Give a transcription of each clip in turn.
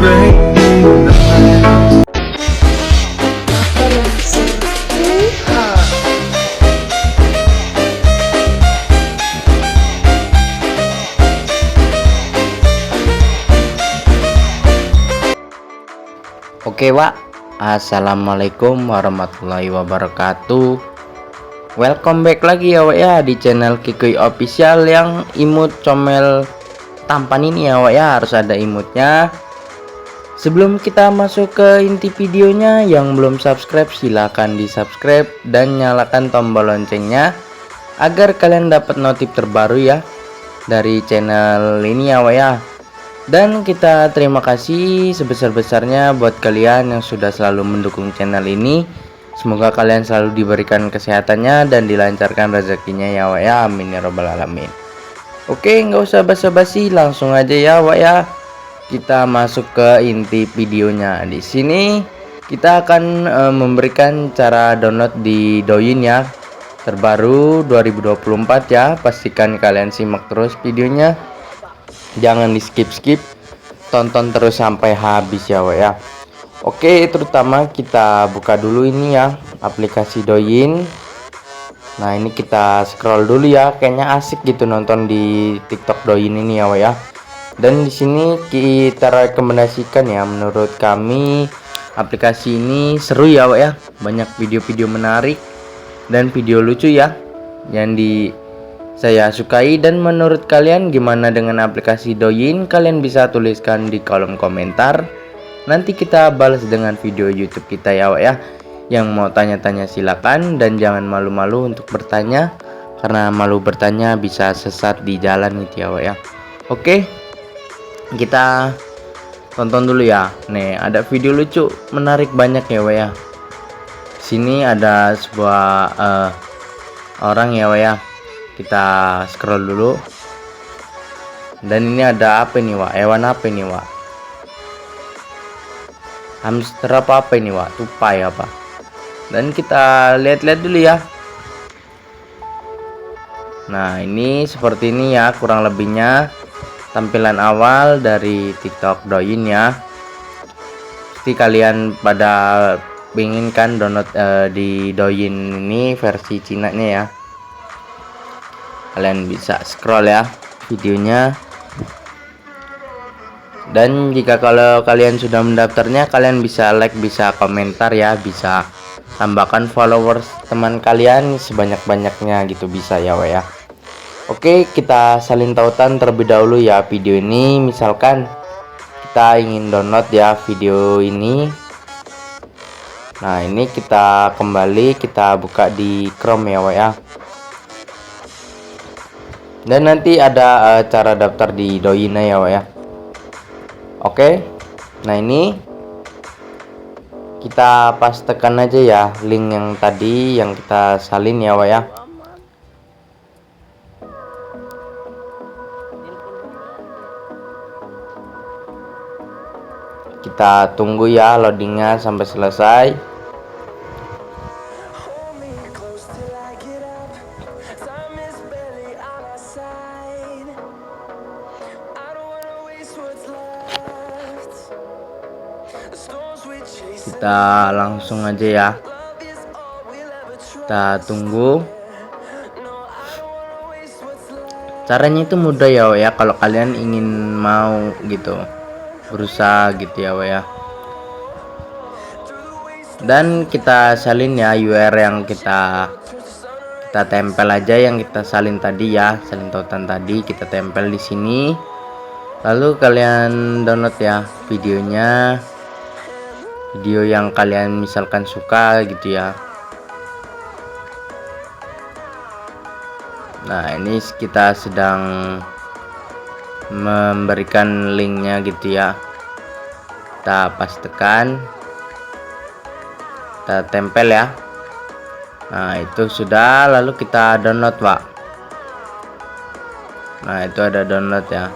rainy night. Oke Wak, assalamualaikum warahmatullahi wabarakatuh. Welcome back lagi ya Wak ya di channel Kikuy Official yang imut comel tampan ini ya Wak ya, harus ada imutnya. Sebelum kita masuk ke inti videonya, yang belum subscribe silahkan di subscribe dan nyalakan tombol loncengnya agar kalian dapat notif terbaru ya dari channel ini ya Wak ya. Dan kita terima kasih sebesar-besarnya buat kalian yang sudah selalu mendukung channel ini. Semoga kalian selalu diberikan kesehatannya dan dilancarkan rezekinya ya Wak ya, amin ya robbal alamin. Oke, nggak usah basa-basi, langsung aja ya Wak ya. Kita masuk ke inti videonya. Di sini kita akan memberikan cara download di Douyin ya, terbaru 2024 ya. Pastikan kalian simak terus videonya, jangan di skip, tonton terus sampai habis ya Wak ya. Oke, terutama kita buka dulu ini ya aplikasi Douyin. Nah, ini kita scroll dulu ya, kayaknya asik gitu nonton di TikTok Douyin ini ya Wak ya. Dan di sini kita rekomendasikan ya, menurut kami aplikasi ini seru ya Wak ya, banyak video-video menarik dan video lucu ya yang saya sukai. Dan menurut kalian gimana dengan aplikasi Douyin? Kalian bisa tuliskan di kolom komentar. Nanti kita balas dengan video YouTube kita ya Wak ya. Yang mau tanya-tanya silakan dan jangan malu-malu untuk bertanya, karena malu bertanya bisa sesat di jalan gitu ya Wak ya. Oke, kita tonton dulu ya. Nih, ada video lucu menarik banyak ya Wak ya. Sini ada sebuah orang ya Wak ya. Kita scroll dulu. Dan ini ada apa ini Wak? Hewan apa ini Wak? Hamster apa ini Wak? Tupai apa? Dan kita lihat-lihat dulu ya. Nah, ini seperti ini ya kurang lebihnya tampilan awal dari TikTok Douyin ya. Pasti kalian pada ingin kan download di Douyin ini versi Cina nya ya. Kalian bisa scroll ya videonya. Dan jika kalau kalian sudah mendaftarnya, kalian bisa like, bisa komentar ya, bisa tambahkan followers teman kalian sebanyak-banyaknya gitu bisa ya Wak ya. Oke, kita salin tautan terlebih dahulu ya video ini. Misalkan kita ingin download ya video ini. Nah, ini kita kembali, kita buka di Chrome ya Wak ya. Dan nanti ada cara daftar di Douyin ya Wak ya. Oke, nah ini kita pas tekan aja ya link yang tadi yang kita salin ya Wak ya. Kita tunggu ya loadingnya sampai selesai. Kita langsung aja ya, kita tunggu. Caranya itu mudah ya Wak ya, kalau kalian ingin mau gitu berusaha gitu ya Wak ya. Dan kita salin ya URL yang kita tempel aja, yang kita salin tadi ya, salin tautan tadi kita tempel di sini. Lalu kalian download ya videonya, video yang kalian misalkan suka gitu ya. Nah, ini kita sedang memberikan linknya gitu ya. Kita pas tekan, kita tempel ya. Nah, itu sudah, lalu kita download Pak. Nah, itu ada download ya.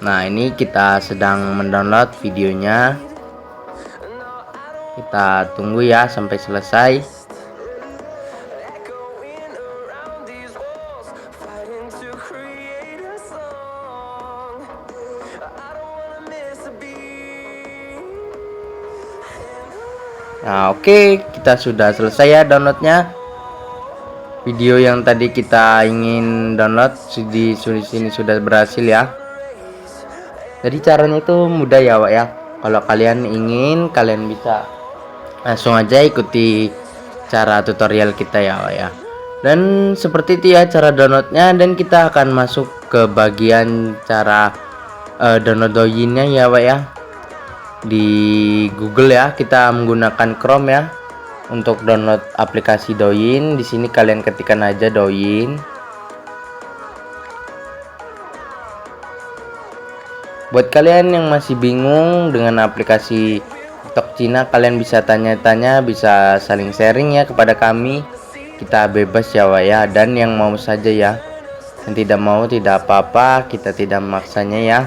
Nah, ini kita sedang mendownload videonya. Kita tunggu ya sampai selesai. Nah, oke, kita sudah selesai ya downloadnya. Video yang tadi kita ingin download di sini sudah berhasil ya. Jadi caranya itu mudah ya Wak ya. Kalau kalian ingin, kalian bisa langsung aja ikuti cara tutorial kita ya Wak ya. Dan seperti itu ya cara downloadnya, dan kita akan masuk ke bagian cara download Douyin-nya ya Wak ya. Di Google ya, kita menggunakan Chrome ya. Untuk download aplikasi Douyin, di sini kalian ketikkan aja Douyin. Buat kalian yang masih bingung dengan aplikasi TikTok Cina, kalian bisa tanya-tanya, bisa saling sharing ya kepada kami. Kita bebas ya Wak ya, dan yang mau saja ya. Yang tidak mau tidak apa-apa, kita tidak memaksanya ya.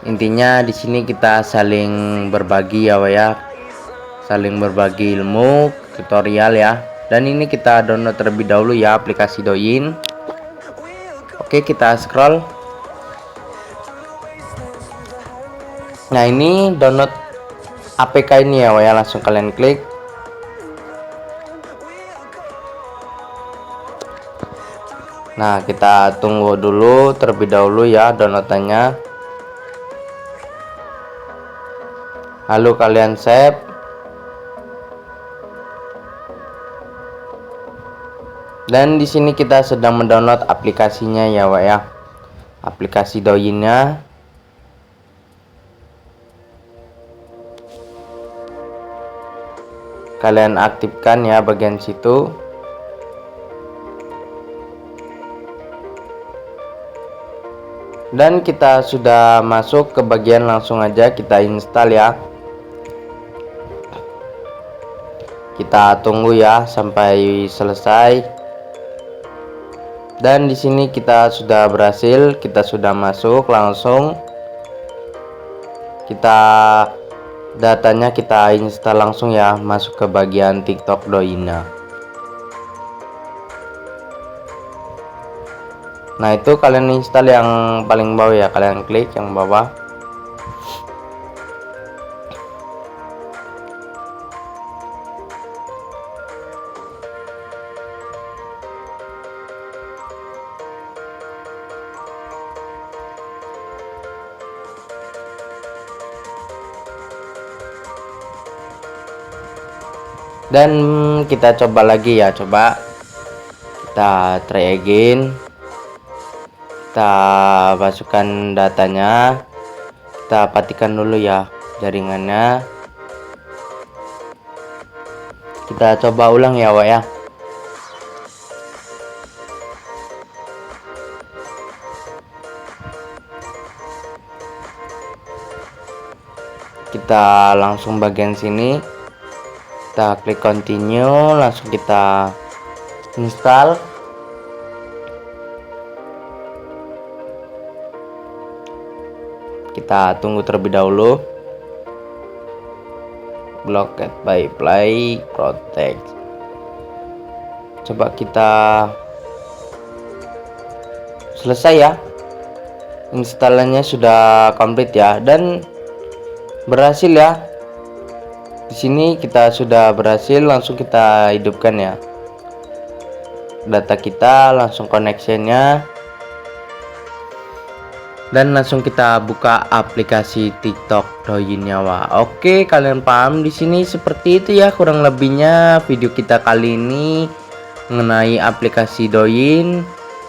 Intinya di sini kita saling berbagi ya Wak ya. Saling berbagi ilmu, tutorial ya. Dan ini kita download terlebih dahulu ya aplikasi Douyin. Oke, kita scroll. Nah, ini download APK ini ya Wak ya, langsung kalian klik. Nah, kita tunggu dulu terlebih dahulu ya downloadannya. Lalu kalian save. Dan di sini kita sedang mendownload aplikasinya ya Wak ya. Aplikasi Douyin-nya. Kalian aktifkan ya bagian situ. Dan kita sudah masuk ke bagian langsung aja kita install ya. Kita tunggu ya sampai selesai. Dan di sini kita sudah berhasil, kita sudah masuk langsung. Kita datanya kita install langsung ya, masuk ke bagian TikTok Douyin-nya. Nah, itu kalian install yang paling bawah ya, kalian klik yang bawah. Dan kita coba lagi ya, coba kita try again. Kita masukkan datanya, kita patikan dulu ya jaringannya. Kita coba ulang ya Wak ya. Kita langsung bagian sini, kita klik continue, langsung kita install. Kita tunggu terlebih dahulu. Blocked by Play Protect. Coba kita selesai ya. Installannya sudah komplit ya, dan berhasil ya. Di sini kita sudah berhasil, langsung kita hidupkan ya. Data kita langsung connectionnya. Dan langsung kita buka aplikasi TikTok Douyin-nya Wak. Oke, kalian paham di sini seperti itu ya kurang lebihnya video kita kali ini mengenai aplikasi Douyin.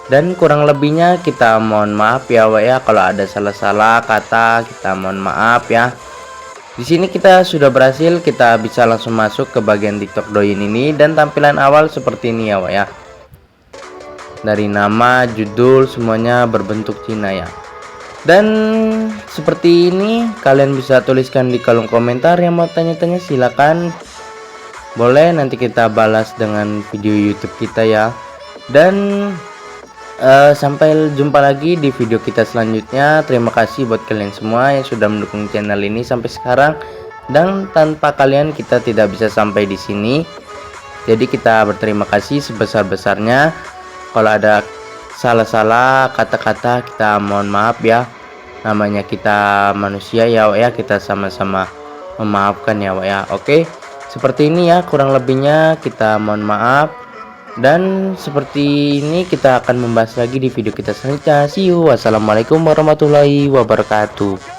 Dan kurang lebihnya kita mohon maaf ya Wak ya, kalau ada salah-salah kata kita mohon maaf ya. Di sini kita sudah berhasil, kita bisa langsung masuk ke bagian TikTok Douyin ini, dan tampilan awal seperti ini ya Wak ya. Dari nama, judul semuanya berbentuk Cina ya. Dan seperti ini, kalian bisa tuliskan di kolom komentar yang mau tanya-tanya, silakan. Boleh, nanti kita balas dengan video YouTube kita ya. Dan sampai jumpa lagi di video kita selanjutnya. Terima kasih buat kalian semua yang sudah mendukung channel ini sampai sekarang. Dan tanpa kalian kita tidak bisa sampai di sini. Jadi kita berterima kasih sebesar-besarnya. Kalau ada salah-salah kata-kata kita mohon maaf ya. Namanya kita manusia ya, kita sama-sama memaafkan ya Wak ya. Oke, seperti ini ya kurang lebihnya, kita mohon maaf. Dan seperti ini kita akan membahas lagi di video kita selanjutnya. See you. Wassalamualaikum warahmatullahi wabarakatuh.